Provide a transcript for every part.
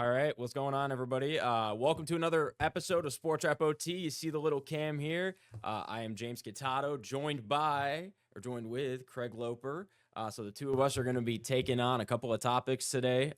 All right, what's going on, everybody? Welcome to another episode of Sportswrap OT. You see the little cam here. I am James Gittato, joined with Craig Loper. So the two of us are going to be taking on a couple of topics today.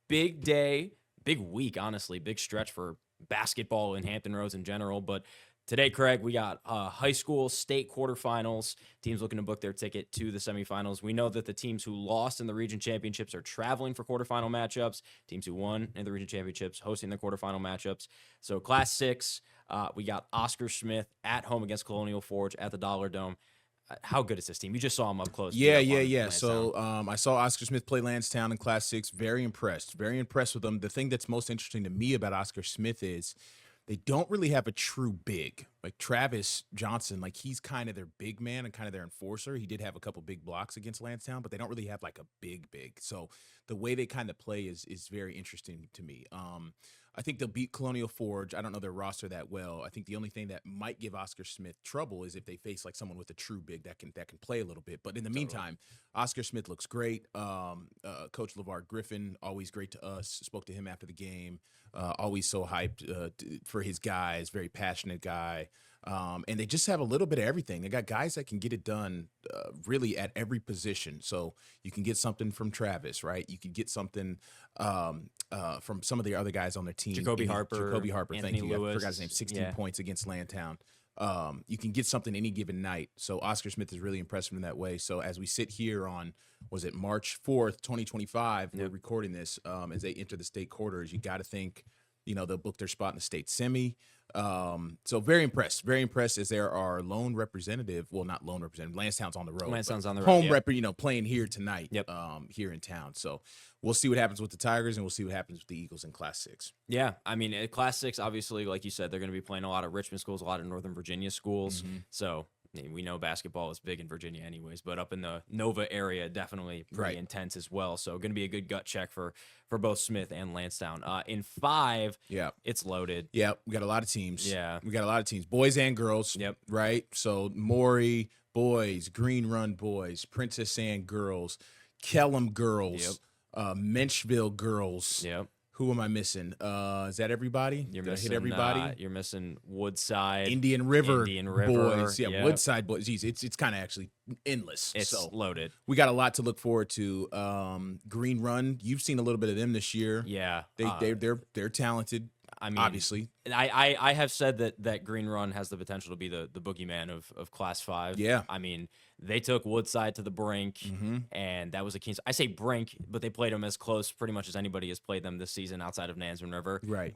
Big day, big week, honestly, big stretch for basketball in Hampton Roads in general. But today, Craig, we got high school state quarterfinals. Teams looking to book their ticket to the semifinals. We know that the teams who lost in the region championships are traveling for quarterfinal matchups. Teams who won in the region championships hosting their quarterfinal matchups. So Class 6, we got Oscar Smith at home against Colonial Forge at the Dollar Dome. How good is this team? You just saw them up close. Yeah. So I saw Oscar Smith play Lansdowne in Class 6. Very impressed with them. The thing that's most interesting to me about Oscar Smith is they don't really have a true big. Like Travis Johnson, like he's kind of their big man and kind of their enforcer. He did have a couple big blocks against Lansdowne, but they don't really have like a big. So the way they kind of play is very interesting to me. I think they'll beat Colonial Forge. I don't know their roster that well. I think the only thing that might give Oscar Smith trouble is if they face like someone with a true big that can play a little bit. But in the meantime, Oscar Smith looks great. Coach LeVar Griffin, always great to us. Spoke to him after the game. Always so hyped for his guys. Very passionate guy. And they just have a little bit of everything. They got guys that can get it done really at every position. So you can get something from Travis, right? You can get something from some of the other guys on their team. Jacoby Harper, Anthony thank you. Lewis. I forgot his name. 16 points against Landtown. You can get something any given night. So Oscar Smith is really impressive in that way. So as we sit here on, was it March 4th, 2025, we're recording this, as they enter the state quarters, you got to think, they'll book their spot in the state semi. So very impressed as there are not lone representative. Lansdowne's on the road. Home playing here tonight, here in town. So we'll see what happens with the Tigers and we'll see what happens with the Eagles in Class 6. Yeah, I mean, at Class 6, obviously, like you said, they're going to be playing a lot of Richmond schools, a lot of Northern Virginia schools. So we know basketball is big in Virginia anyways, but up in the Nova area, definitely pretty intense as well. So going to be a good gut check for both Smith and Lansdowne. In 5, it's loaded. Yeah, we got a lot of teams. Yeah. We got a lot of teams, boys and girls. Yep. Right? So Maury boys, Green Run boys, Princess Anne girls, Kellum girls, Menchville girls. Yep. Who am I missing? Is that everybody? Did I hit everybody? You're missing Woodside, Indian River boys. Yeah, yep. Woodside boys. Geez, it's kind of actually endless. It's loaded. We got a lot to look forward to. Green Run. You've seen a little bit of them this year. Yeah, they're talented. I mean, obviously, I have said that Green Run has the potential to be the boogeyman of Class 5. Yeah, I mean, they took Woodside to the brink, and that was a Kings. I say brink, but they played them as close pretty much as anybody has played them this season outside of Nansemond River. Right.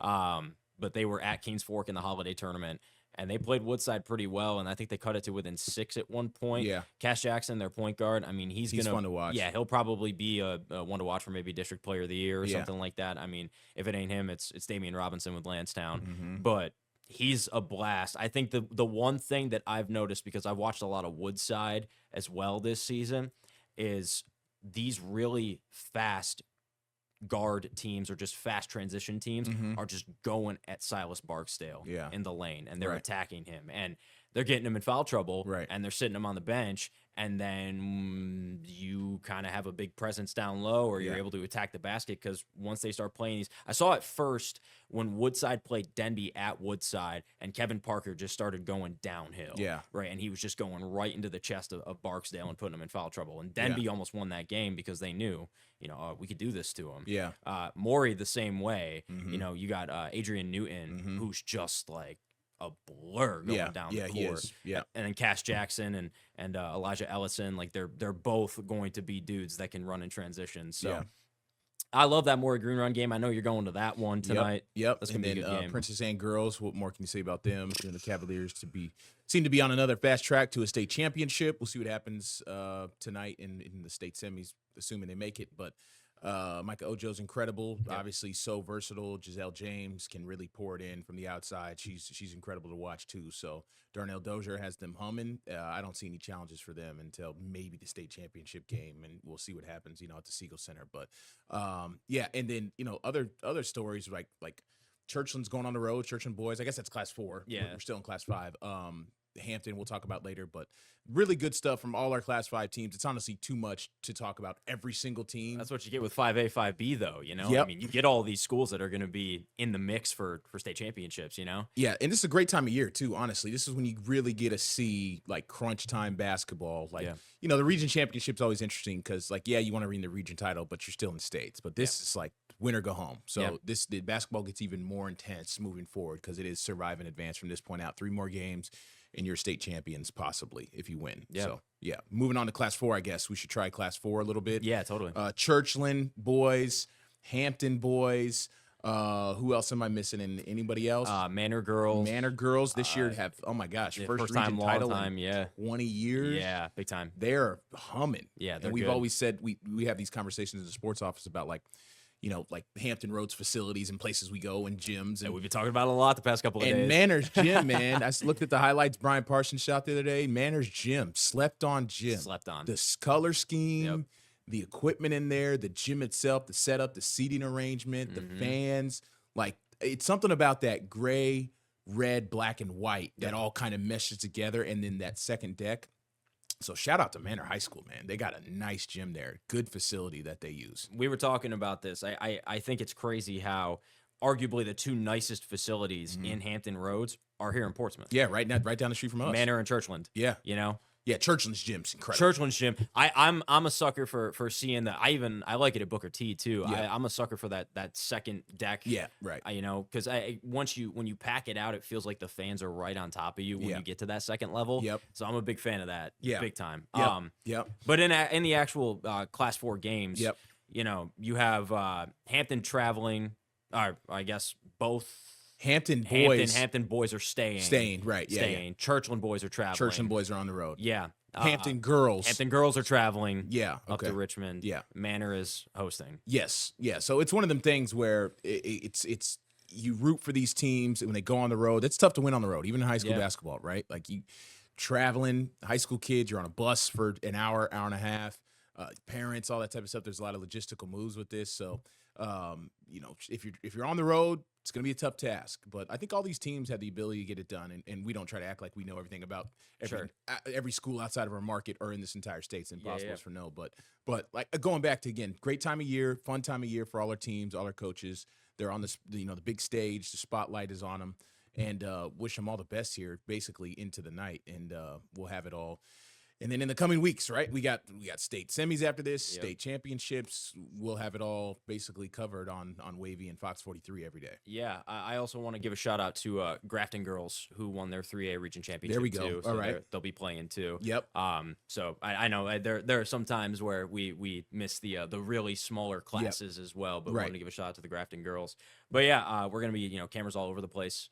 But they were at Kings Fork in the holiday tournament, and they played Woodside pretty well, and I think they cut it to within 6 at one point. Yeah. Cash Jackson, their point guard, I mean, he's fun to watch. Yeah, he'll probably be a one to watch for maybe District Player of the Year or something like that. I mean, if it ain't him, it's Damian Robinson with Lansdowne. But he's a blast. I think the one thing that I've noticed, because I've watched a lot of Woodside as well this season, is these really fast guard teams or just fast transition teams are just going at Silas Barksdale in the lane, and they're attacking him, and they're getting him in foul trouble, and they're sitting him on the bench, and then you kind of have a big presence down low, or you're able to attack the basket, because once they start playing these, I saw it first when Woodside played Denby at Woodside, and Kevin Parker just started going downhill, and he was just going right into the chest of Barksdale and putting him in foul trouble, and Denby almost won that game because they knew, we could do this to him. Maury the same way. You got Adrian Newton, who's just like a blur going down the court. He is. Yeah. And then Cash Jackson and Elijah Ellison, like they're both going to be dudes that can run in transition. So I love that Maury Green Run game. I know you're going to that one tonight. Yep. That's gonna be a good game. Princess Anne girls. What more can you say about them? The Cavaliers seem to be on another fast track to a state championship. We'll see what happens tonight in the state semis, assuming they make it. But Micah Ojo's incredible. Obviously, so versatile. Giselle James can really pour it in from the outside. She's incredible to watch too. So Darnell Dozier has them humming. I don't see any challenges for them until maybe the state championship game, and we'll see what happens, at the Siegel Center. But and then other stories like Churchland's going on the road. Churchland boys. I guess that's Class 4. Yeah, we're still in Class 5. Hampton we'll talk about later, but really good stuff from all our Class 5 teams. It's honestly too much to talk about every single team. That's what you get with 5A, 5B, though, you know? Yep. I mean, you get all these schools that are going to be in the mix for state championships, you know? Yeah, and this is a great time of year, too, honestly. This is when you really get to see, like, crunch time basketball. Like, you know, the region championship's always interesting because, like, yeah, you want to win the region title, but you're still in states. But this is, like, win or go home. So the basketball gets even more intense moving forward because it is survive and advance from this point out. 3 more games. And you're state champions, possibly, if you win. Yeah. So, yeah. Moving on to Class 4, I guess. We should try Class 4 a little bit. Yeah, totally. Churchland boys, Hampton boys. Who else am I missing? And anybody else? Manor girls. Manor girls this year have, oh, my gosh, first time, region title time, in 20 years. Yeah, big time. They're humming. Yeah, and we've always said we have these conversations in the sports office about, like, you know, like Hampton Roads facilities and places we go and gyms. And we've been talking about it a lot the past couple of days. And Manor's Gym, man. I looked at the highlights Brian Parsons shot the other day. Manor's Gym, slept on gym. Slept on. The color scheme, the equipment in there, the gym itself, the setup, the seating arrangement, the fans. Like, it's something about that gray, red, black, and white that all kind of meshes together. And then that second deck. So shout out to Manor High School, man. They got a nice gym there. Good facility that they use. We were talking about this. I think it's crazy how arguably the 2 nicest facilities in Hampton Roads are here in Portsmouth. Yeah, right down the street from us. Manor and Churchland. Yeah. You know? Yeah, Churchland's gym's incredible. Churchland's gym. I'm a sucker for seeing that. I like it at Booker T too. Yeah. I'm a sucker for that second deck. Yeah, right. You know, because when you pack it out, it feels like the fans are right on top of you when you get to that second level. Yep. So I'm a big fan of that. Yeah. Big time. Yep. But in the actual Class 4 games, Yep. you know, you have Hampton traveling. Or I guess both. Hampton boys are staying. Staying, right. Yeah. Staying. Churchland boys are traveling. Churchland boys are on the road. Yeah. Hampton girls. Hampton girls are traveling. Yeah. Up to Richmond. Yeah. Manor is hosting. Yes. Yeah. So it's one of them things where it's you root for these teams when they go on the road. It's tough to win on the road, even in high school basketball, right? Like you traveling, high school kids, you're on a bus for an hour and a half. Parents, all that type of stuff. There's a lot of logistical moves with this. So, you know, if you're on the road, it's going to be a tough task. But I think all these teams have the ability to get it done, and we don't try to act like we know everything about every school outside of our market or in this entire state. It's impossible for no. But like going back to, again, great time of year, fun time of year for all our teams, all our coaches. They're on this, you know, the big stage. The spotlight is on them, and wish them all the best here, basically into the night, and we'll have it all. And then in the coming weeks, right, we got state semis after this, state championships. We'll have it all basically covered on Wavy and Fox 43 every day. Yeah, I also want to give a shout out to Grafton girls who won their 3A region championship. There we go. Too, so all right, they'll be playing too. Yep. So I know there are some times where we miss the really smaller classes as well, but we want to give a shout out to the Grafton girls. But yeah, we're gonna be cameras all over the place.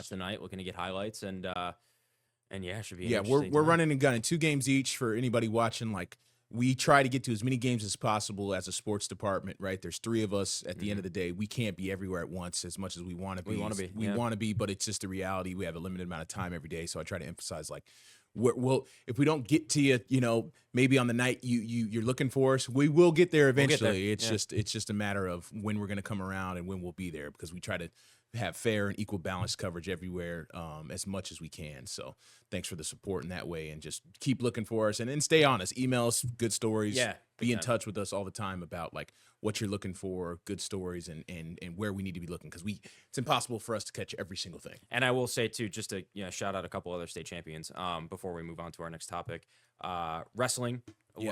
Tonight, looking to get highlights and yeah, it should be. Yeah, we're running and gunning 2 games each for anybody watching. Like, we try to get to as many games as possible as a sports department, right? There's 3 of us. At the end of the day, we can't be everywhere at once as much as we want to be. We want to be, but it's just the reality. We have a limited amount of time every day, so I try to emphasize, like, if we don't get to you, you know, maybe on the night you're looking for us, we will get there eventually. It's just a matter of when we're going to come around and when we'll be there, because we try to have fair and equal balanced coverage everywhere as much as we can. So thanks for the support in that way, and just keep looking for us, and then stay honest. Email us good stories. Yeah, be in touch with us all the time about like what you're looking for, good stories, and where we need to be looking, because it's impossible for us to catch every single thing. And I will say too, just to shout out a couple other state champions before we move on to our next topic. Wrestling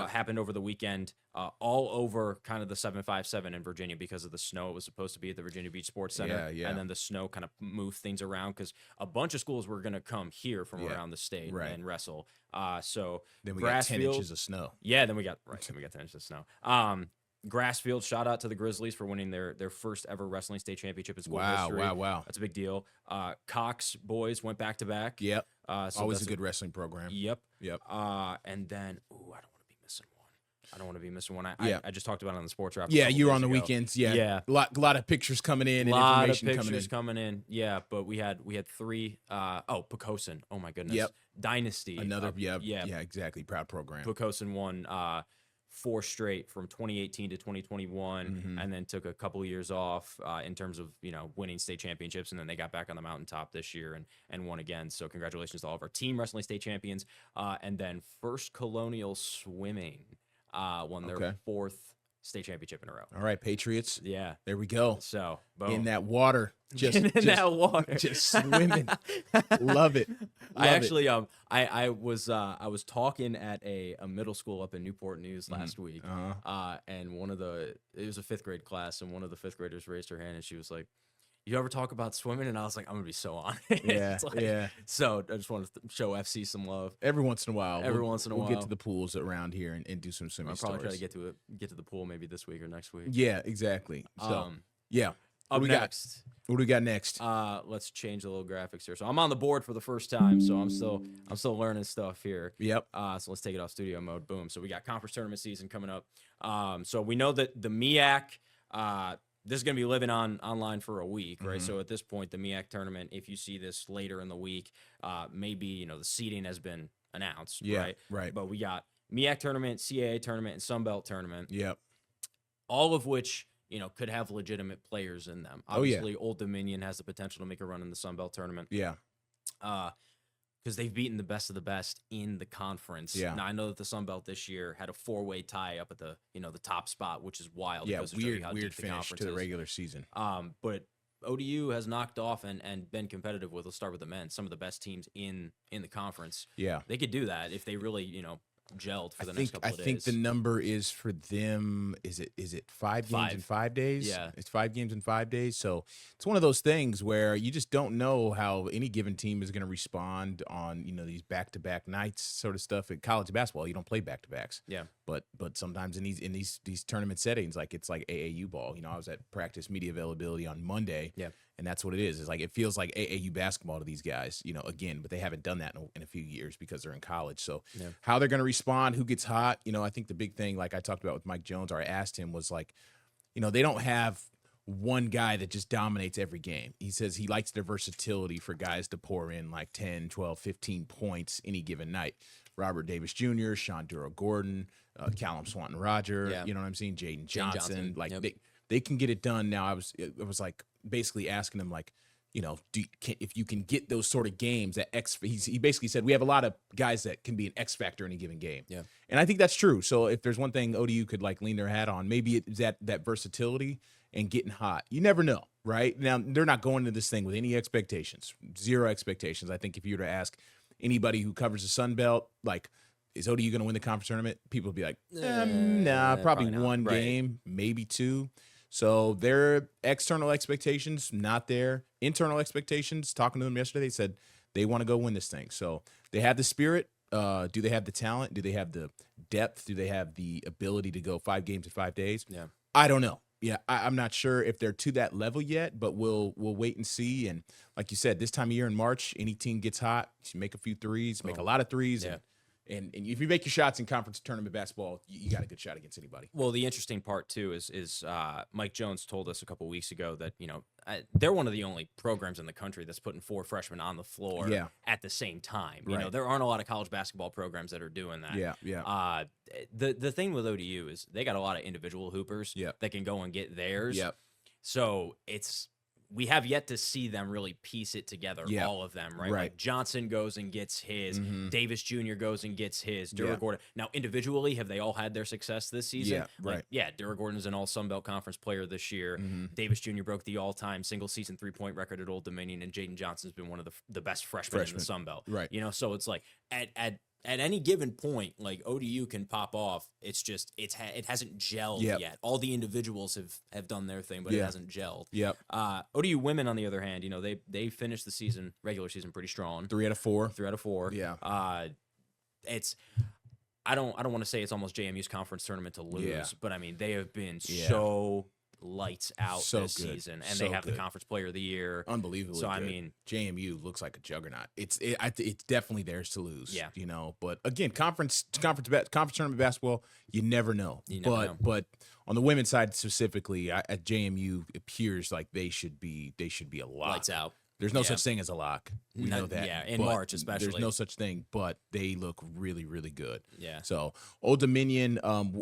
happened over the weekend all over kind of the 757 in Virginia because of the snow. It was supposed to be at the Virginia Beach Sports Center, and then the snow kind of moved things around because a bunch of schools were going to come here from around the state and wrestle. So then we got 10 inches of snow. Yeah, then we got 10 inches of snow. Grassfield, shout out to the Grizzlies for winning their first ever wrestling state championship in school history. Wow. That's a big deal. Cox boys went back to back. Yep. So always a good wrestling program. Yep. And then, I don't want to be missing one. I just talked about it on the Sportswrap. Yeah, you were on the weekends. Yeah. A lot of pictures coming in and information coming in. Yeah, but we had 3. Pocosin. Oh my goodness. Yep. Dynasty. Another. Yeah, exactly. Proud program. Pocosin won 4 straight from 2018 to 2021, and then took a couple of years off in terms of winning state championships, and then they got back on the mountaintop this year and won again. So congratulations to all of our team wrestling state champions, and then First Colonial Swimming won their 4th state championship in a row. All right, Patriots. Yeah, there we go. So boom. In that water, just that water, just swimming. Love it. I was talking at a middle school up in Newport News last week, and it was a 5th grade class, and one of the 5th graders raised her hand, and she was like, "You ever talk about swimming?" And I was like, "I'm gonna be so on it." Yeah. So I just wanted to show FC some love. Every once in a while. We'll get to the pools around here and do some swimming. I'll probably stories. try to get to the pool maybe this week or next week. Yeah, exactly. So yeah. Up next. What do we got next? Let's change the little graphics here. So I'm on the board for the first time, so I'm still learning stuff here. Yep. So let's take it off studio mode. Boom. So we got conference tournament season coming up. So we know that the MEAC, this is going to be living online for a week, right? So at this point, the MEAC tournament, if you see this later in the week, maybe the seeding has been announced, right. But we got MEAC tournament, CAA tournament, and Sun Belt tournament. Yep. All of which could have legitimate players in them. Obviously, Old Dominion has the potential to make a run in the Sun Belt tournament. Yeah. Because they've beaten the best of the best in the conference. Yeah. Now I know that the Sun Belt this year had a 4-way tie up at the the top spot, which is wild. Yeah, because of how weird deep the finish conference to the is. regular season. But ODU has knocked off and been competitive with. Let's start with the men. Some of the best teams in the conference. Yeah, they could do that if they really gelled for the next couple of days. I think the number is for them. Is it 5 games in 5 days? Yeah, it's 5 games in 5 days. So it's one of those things where you just don't know how any given team is going to respond on these back-to-back nights sort of stuff. In college basketball, you don't play back-to-backs. Yeah, but sometimes in these tournament settings, it's like AAU ball. I was at practice media availability on Monday. Yeah. And that's what it is. It's like it feels like AAU basketball to these guys, again, but they haven't done that in a few years because they're in college. So how they're going to respond, who gets hot, I think the big thing, like I talked about with Mike Jones, or I asked him, was like, they don't have one guy that just dominates every game. He says he likes their versatility for guys to pour in like 10, 12, 15 points any given night. Robert Davis Jr., Sean Duro-Gordon, Callum Swanton-Roger, you know what I'm saying? Jaden Johnson. Like they can get it done. Now it was like basically asking them like, if you can get those sort of games that he basically said we have a lot of guys that can be an X factor in a given game. Yeah. And I think that's true. So if there's one thing ODU could like lean their hat on, maybe it's that versatility and getting hot. You never know, right? Now they're not going into this thing with any expectations, 0 expectations. I think if you were to ask anybody who covers the Sun Belt, like, is ODU going to win the conference tournament? People would be like, nah, probably one game, maybe 2. So their external expectations, not there. Internal expectations, talking to them yesterday, they said they want to go win this thing. So they have the spirit. Do they have the talent? Do they have the depth? Do they have the ability to go 5 games in 5 days? Yeah. I don't know. Yeah, I'm not sure if they're to that level yet, but we'll wait and see. And like you said, this time of year in March, any team gets hot, you make a few threes, make a lot of threes. Yeah. And if you make your shots in conference tournament basketball, you got a good shot against anybody. Well, the interesting part too is Mike Jones told us a couple weeks ago that they're one of the only programs in the country that's putting 4 freshmen on the floor at the same time. There aren't a lot of college basketball programs that are doing that. Yeah. The thing with ODU is they got a lot of individual hoopers that can go and get theirs. Yep. So we have yet to see them really piece it together, all of them, right? Like Johnson goes and gets his, Davis Jr. goes and gets his, Duro-Gordon. Now, individually, have they all had their success this season? Duro-Gordon is an all-Sun Belt Conference player this year. Davis Jr. broke the all-time single-season three-point record at Old Dominion, and Jaden Johnson's been one of the best freshmen in the Sun Belt. Right. So it's like at any given point, like ODU can pop off. It's just it hasn't gelled yet. All the individuals have done their thing, but it hasn't gelled. Yep. ODU women, on the other hand, they finished the regular season pretty strong. 3 out of 4. 3 out of 4. Yeah. I don't want to say it's almost JMU's conference tournament to lose, but I mean they have been so lights out this season, and they have the conference player of the year. Unbelievable. So I mean, JMU looks like a juggernaut. It's definitely theirs to lose. Yeah. But again, conference tournament basketball, you never know. But on the women's side specifically, at JMU, it appears like they should be a lot lights out. There's no such thing as a lock. We know that. Yeah, in March especially. There's no such thing, but they look really, really good. Yeah. So Old Dominion,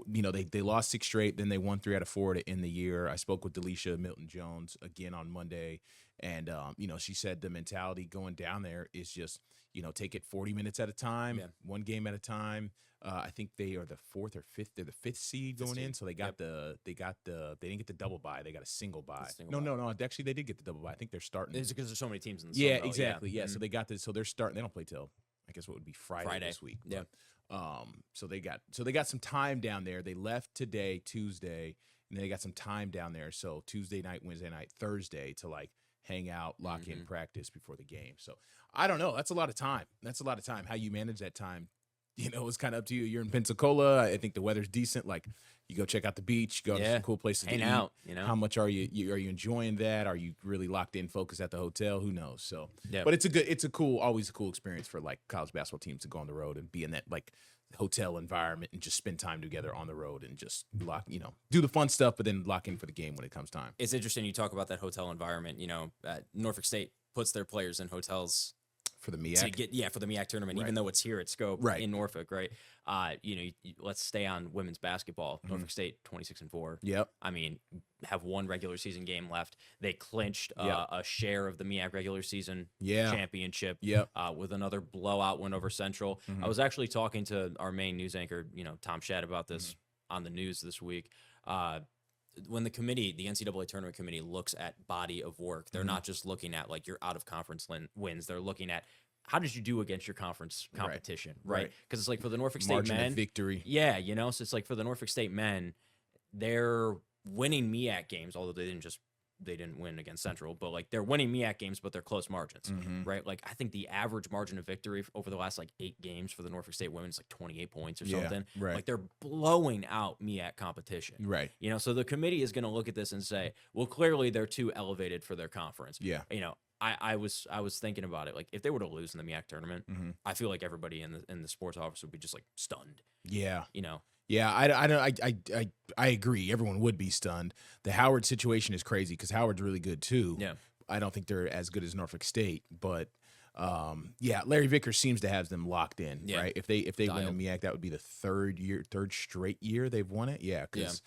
they lost 6 straight, then they won 3 out of 4 to end the year. I spoke with Delisha Milton-Jones again on Monday, and she said the mentality going down there is just, take it 40 minutes at a time, one game at a time. I think they are the 4th or 5th. They're the 5th seed going in, so they got they didn't get the double bye. They got a single bye. No. Actually, they did get the double bye. I think they're starting. It's because there's so many teams in the yeah, Sun Belt, exactly. Yeah, Mm-hmm. So they got this. So they're starting. They don't play till I guess what would be Friday this week. Yeah. So they got some time down there. They left today, Tuesday, and they got some time down there. So Tuesday night, Wednesday night, Thursday to hang out, lock in practice before the game. So I don't know. That's a lot of time. How you manage that time, it's kind of up to you. You're in Pensacola. I think the weather's decent. You go check out the beach, go to some cool places hang to out. eat. How much are you enjoying that? Are you really locked in, focused at the hotel? Who knows? So, but it's always a cool experience for college basketball teams to go on the road and be in that hotel environment and just spend time together on the road and just do the fun stuff, but then lock in for the game when it comes time. It's interesting you talk about that hotel environment. Norfolk State puts their players in hotels for the MEAC. For the MEAC tournament, even though it's here at Scope in Norfolk, right? Let's stay on women's basketball. Norfolk State 26-4. Yep. I mean, have one regular season game left. They clinched a share of the MEAC regular season championship. Yep. With another blowout win over Central. I was actually talking to our main news anchor, Tom Shad, about this on the news this week. When the NCAA tournament committee looks at body of work, they're not just looking at your out of conference wins. They're looking at how did you do against your conference competition, right? Because it's for the Norfolk State margin men, of victory. Yeah, so it's for the Norfolk State men, they're winning MEAC games, although they didn't win against Central, but they're winning MEAC games, but they're close margins, right? I think the average margin of victory over the last 8 games for the Norfolk State women is 28 points or something. Right. They're blowing out MEAC competition, right? So the committee is going to look at this and say, well, clearly they're too elevated for their conference. Yeah. I was thinking about it. If they were to lose in the MEAC tournament, I feel like everybody in the sports office would be just stunned. Yeah. Yeah, I agree. Everyone would be stunned. The Howard situation is crazy because Howard's really good too. Yeah. I don't think they're as good as Norfolk State, but Larry Vickers seems to have them locked in, right? If they win the MEAC, that would be the third straight year they've won it. Yeah, because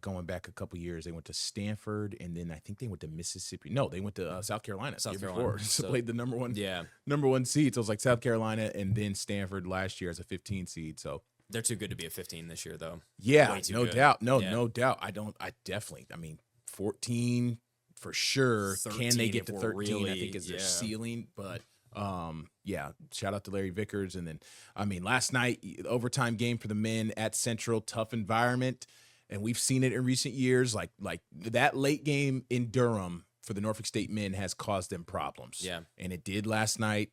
going back a couple years, they went to Stanford, and then I think they went to Mississippi. No, they went to South Carolina. Before. So played the number one seed. So it was South Carolina and then Stanford last year as a 15 seed. So they're too good to be a 15 this year, though. Yeah, no doubt. No doubt. I definitely. 14 for sure. Can they get to 13? Really, I think is their ceiling, but. Shout out to Larry Vickers. And then, last night, overtime game for the men at Central, tough environment. And we've seen it in recent years. Like that late game in Durham for the Norfolk State men has caused them problems. Yeah. And it did last night.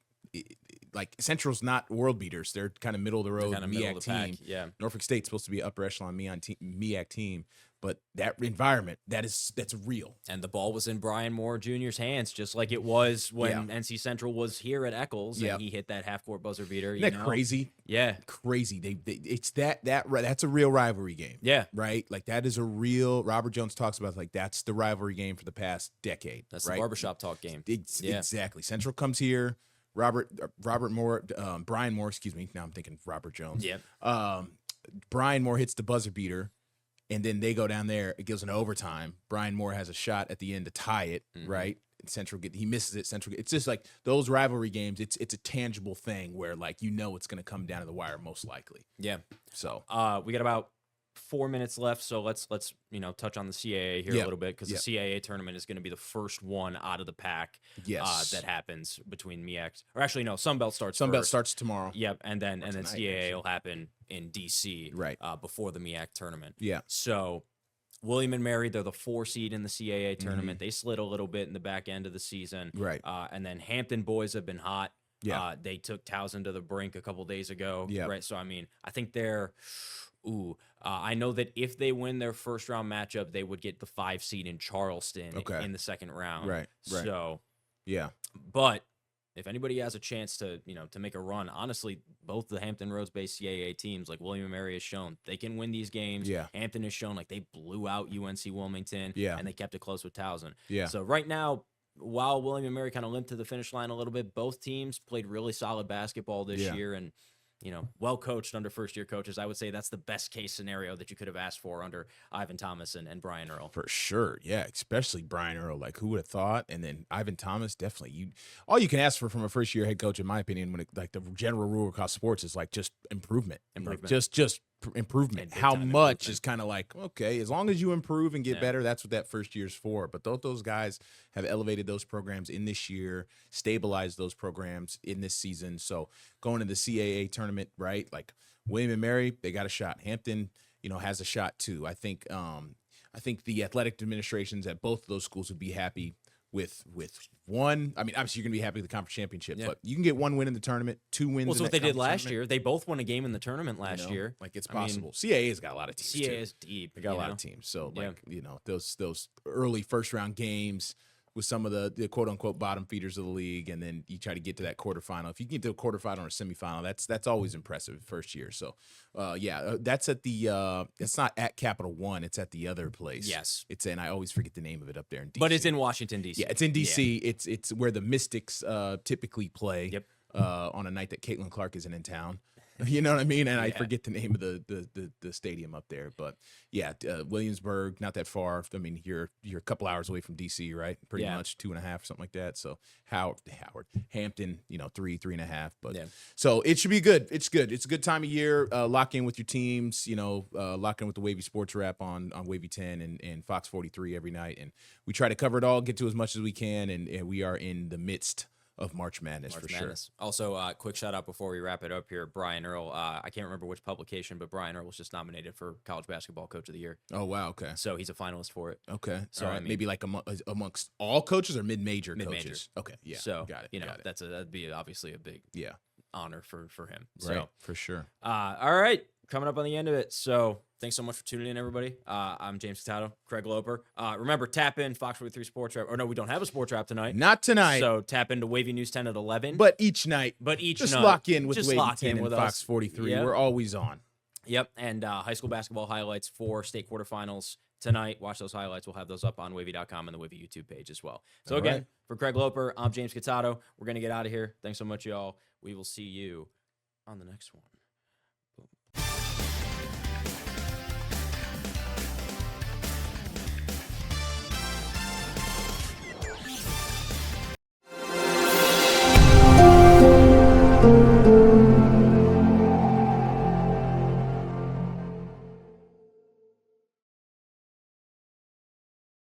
Central's not world beaters. They're kind of middle of the road MEAC team. Yeah. Norfolk State's supposed to be upper echelon MEAC team. But that environment, that's real. And the ball was in Brian Moore Jr.'s hands, just like it was when NC Central was here at Eccles, and he hit that half-court buzzer beater. Isn't that crazy? Yeah, crazy. It's that's a real rivalry game. Yeah, right. That is a real. Robert Jones talks about that's the rivalry game for the past decade. That's the barbershop talk game. Exactly. Central comes here. Brian Moore. Excuse me. Now I'm thinking Robert Jones. Yeah. Brian Moore hits the buzzer beater. And then they go down there. It goes into overtime. Brian Moore has a shot at the end to tie it, right? And Central he misses it. Central it's just those rivalry games. It's a tangible thing where it's going to come down to the wire most likely. Yeah. So we got about 4 minutes left, so let's touch on the CAA here a little bit because the CAA tournament is going to be the first one out of the pack. Yes. That happens between MEAC, or actually no, Sunbelt starts. Sunbelt starts tomorrow. Yep, and then CAA will happen in DC before the MEAC tournament. Yeah. So William and Mary, they're the 4 seed in the CAA tournament. They slid a little bit in the back end of the season. Right. And then Hampton boys have been hot. Yeah. They took Towson to the brink a couple days ago. Yeah. Right. So I think they're. I know that if they win their first round matchup, they would get the 5 seed in Charleston in the second round. Right. So, yeah. But if anybody has a chance to make a run, honestly, both the Hampton Roads-based CAA teams, like William and Mary, has shown they can win these games. Yeah. Hampton has shown they blew out UNC Wilmington. Yeah. And they kept it close with Towson. Yeah. So right now, while William and Mary kind of limped to the finish line a little bit, both teams played really solid basketball this year, and well coached under first-year coaches. I would say that's the best case scenario that you could have asked for under Ivan Thomas and Brian Earl. For sure, yeah, especially Brian Earl. Like, who would have thought? And then Ivan Thomas, definitely. All you can ask for from a first-year head coach, in my opinion, when like the general rule across sports is like just improvement. Like, just improvement. How much is kind of like, okay, as long as you improve and get better, that's what that first year's for. But those guys have elevated those programs in this year, stabilized those programs in this season. So going to the CAA tournament, right? Like William and Mary, they got a shot. Hampton, has a shot too. I think the athletic administrations at both of those schools would be happy with one. I mean, obviously you're gonna be happy with the conference championship, but you can get 1 win in the tournament, 2 wins. Well, so what they did last year, they both won a game in the tournament last year. Like, it's possible. CAA's got a lot of teams. CAA is deep. They got a lot of teams. So those early first round games with some of the quote unquote bottom feeders of the league, and then you try to get to that quarterfinal. If you get to a quarterfinal or a semifinal, that's always impressive first year. So that's at the it's not at Capital One, it's at the other place. Yes, it's in, I always forget the name of it up there in DC. But it's in Washington DC. Yeah, it's in DC. It's where the Mystics typically play. Yep. On a night that Caitlin Clark isn't in town. You know what I mean? And I forget the name of the stadium up there. But Williamsburg, not that far. I mean, you're a couple hours away from DC, right? Pretty much 2.5, something like that. So Hampton, 3.5. But so it should be good. It's good. It's a good time of year. Lock in with your teams, lock in with the Wavy Sports Wrap on Wavy 10 and Fox 43 every night. And we try to cover it all, get to as much as we can. And we are in the midst of March Madness for sure. Also, quick shout out before we wrap it up here. Brian Earl, I can't remember which publication, but Brian Earl was just nominated for College Basketball Coach of the Year. Oh, wow. Okay. So he's a finalist for it. Okay. So maybe like amongst all coaches or mid-major coaches? Okay. Yeah. So, got it. That'd be obviously a big honor for him. Right. So, for sure. All right. Coming up on the end of it. So thanks so much for tuning in, everybody. I'm James Catato, Craig Loper. Remember, tap in Fox 43 Sports Wrap. Or no, we don't have a Sports Wrap tonight. Not tonight. So tap into Wavy News 10 at 11. But each night. Just lock in with Wavy 10 with and Fox 43. Yep. We're always on. Yep. And high school basketball highlights for state quarterfinals tonight. Watch those highlights. We'll have those up on Wavy.com and the Wavy YouTube page as well. So again, for Craig Loper, I'm James Catato. We're going to get out of here. Thanks so much, y'all. We will see you on the next one.